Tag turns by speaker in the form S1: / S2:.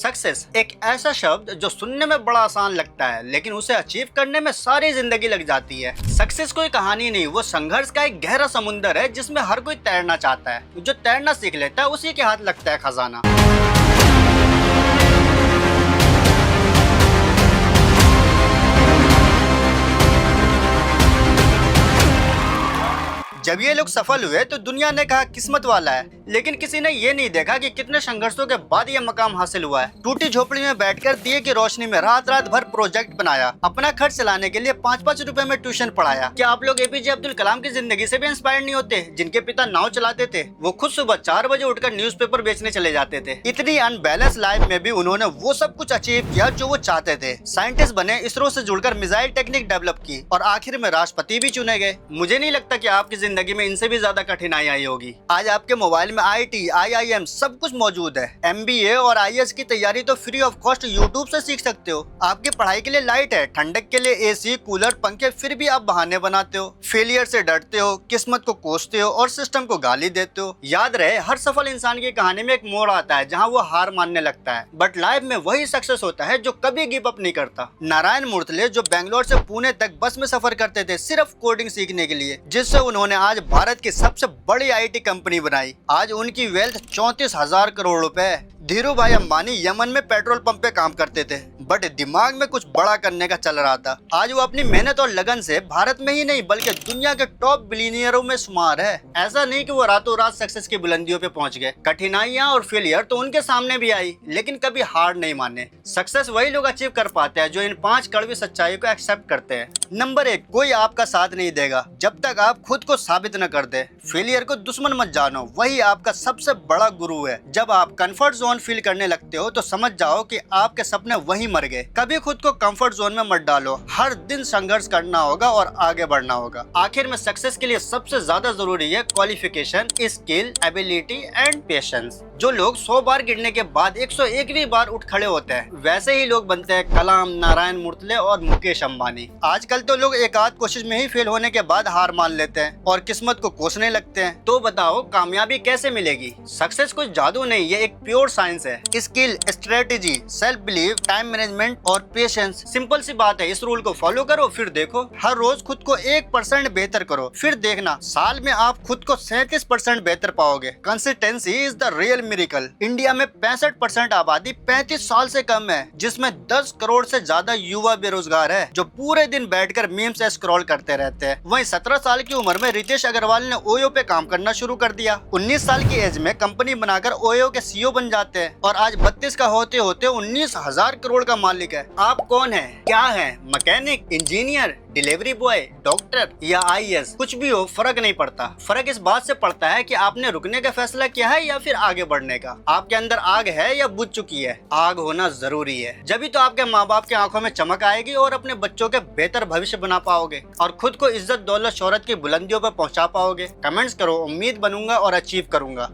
S1: Success एक ऐसा शब्द जो सुनने में बड़ा आसान लगता है, लेकिन उसे अचीव करने में सारी जिंदगी लग जाती है। सक्सेस कोई कहानी नहीं, वो संघर्ष का एक गहरा समुंदर है जिसमें हर कोई तैरना चाहता है। जो तैरना सीख लेता है उसी के हाथ लगता है खजाना। जब ये लोग सफल हुए तो दुनिया ने कहा किस्मत वाला है, लेकिन किसी ने ये नहीं देखा कि कितने संघर्षों के बाद ये मकाम हासिल हुआ है। टूटी झोपड़ी में बैठकर दिए की रोशनी में रात रात भर प्रोजेक्ट बनाया, अपना खर्च चलाने के लिए 5-5 रुपए में ट्यूशन पढ़ाया। क्या आप लोग एपीजे अब्दुल कलाम की जिंदगी से भी इंस्पायर नहीं होते, जिनके पिता नाव चलाते थे? वो खुद सुबह 4 बजे उठकर न्यूज़पेपर बेचने चले जाते थे। इतनी अनबैलेंस लाइफ में भी उन्होंने वो सब कुछ अचीव किया जो वो चाहते थे। साइंटिस्ट बने, इसरो से जुड़कर मिसाइल टेक्निक डेवलप की और आखिर में राष्ट्रपति भी चुने गए। मुझे नहीं लगता कि आपकी जिंदगी में इनसे भी ज्यादा कठिनाई आई होगी। आज आपके मोबाइल में आईटी, आईआईएम सब कुछ मौजूद है। एमबीए और आईएएस की तैयारी तो फ्री ऑफ कॉस्ट यूट्यूब से सीख सकते हो। आपकी पढ़ाई के लिए लाइट है, ठंडक के लिए एसी, कूलर, पंखे, फिर भी आप बहाने बनाते हो। फेलियर से डरते हो, किस्मत को कोसते हो और सिस्टम को गाली देते हो। याद रहे, हर सफल इंसान की कहानी में एक मोड़ आता है जहाँ वो हार मानने लगता है, बट लाइफ में वही सक्सेस होता है जो कभी गिव अप नहीं करता। नारायण मूर्तिले जो बेंगलोर से पुणे तक बस में सफर करते थे सिर्फ कोडिंग सीखने के लिए, जिससे उन्होंने आज भारत की सबसे बड़ी आईटी कंपनी बनाई। आज उनकी वेल्थ 34,000 करोड़ रुपए। धीरू भाई अंबानी यमन में पेट्रोल पंप पे काम करते थे, बट दिमाग में कुछ बड़ा करने का चल रहा था। आज वो अपनी मेहनत और लगन से भारत में ही नहीं बल्कि दुनिया के टॉप बिलियनियरों में शुमार है। ऐसा नहीं कि वो रातों रात सक्सेस की बुलंदियों पे पहुंच गए। कठिनाइयां और फेलियर तो उनके सामने भी आई, लेकिन कभी हार नहीं माने। सक्सेस वही लोग अचीव कर पाते हैं जो इन 5 कड़वी सच्चाई को एक्सेप्ट करते हैं। नंबर 1, कोई आपका साथ नहीं देगा जब तक आप खुद को साबित न कर दे। फेलियर को दुश्मन मत जानो, वही आपका सबसे बड़ा गुरु है। जब आप कंफर्ट जोन फील करने लगते हो तो समझ जाओ कि आपके सपने वहीं मर गए। कभी खुद को कंफर्ट जोन में मत डालो, हर दिन संघर्ष करना होगा और आगे बढ़ना होगा। आखिर में सक्सेस के लिए सबसे ज्यादा जरूरी है qualification, skill, ability and patience. जो लोग 100 बार गिरने के बाद 101वीं बार उठ खड़े होते हैं, वैसे ही लोग बनते हैं कलाम, नारायण मूर्तिले और मुकेश अंबानी। आजकल तो लोग एक आध कोशिश में ही फेल होने के बाद हार मान लेते हैं और किस्मत को कोसने लगते हैं। तो बताओ कामयाबी कैसे मिलेगी? सक्सेस कोई जादू नहीं, ये एक प्योर साइंस है। Skill, strategy, self believe, time management और पेशेंस। सिंपल सी बात है, इस रूल को फॉलो करो, फिर देखो हर रोज खुद को 1% बेहतर करो, फिर देखना साल में आप खुद को 37% बेहतर पाओगे। Consistency is the real miracle. India में 65% आबादी 35 साल से कम है, जिसमें 10 करोड़ से ज्यादा युवा बेरोजगार है जो पूरे दिन बैठकर मीम्स स्क्रॉल करते रहते हैं। वहीं 17 साल की उम्र में रितेश अग्रवाल ने ओयो पे काम करना शुरू कर दिया। 19 साल की एज में कंपनी बनाकर ओयो के सीईओ बन जाते हैं और आज 32 का होते होते 19,000 करोड़ का मालिक है। आप कौन है? क्या है? Mechanic, engineer, delivery boy, doctor या आईएएस? कुछ भी हो, फर्क नहीं पड़ता। फर्क इस बात से पड़ता है कि आपने रुकने का फैसला किया है या फिर आगे बढ़ने का। आपके अंदर आग है या बुझ चुकी है? आग होना जरूरी है, जभी तो आपके माँ बाप की आंखों में चमक आएगी और अपने बच्चों के बेहतर भविष्य बना पाओगे और खुद को इज्जत, दौलत, शोहरत की बुलंदियों पर पहुंचा पाओगे। कमेंट्स करो, उम्मीद बनूंगा और अचीव करूंगा।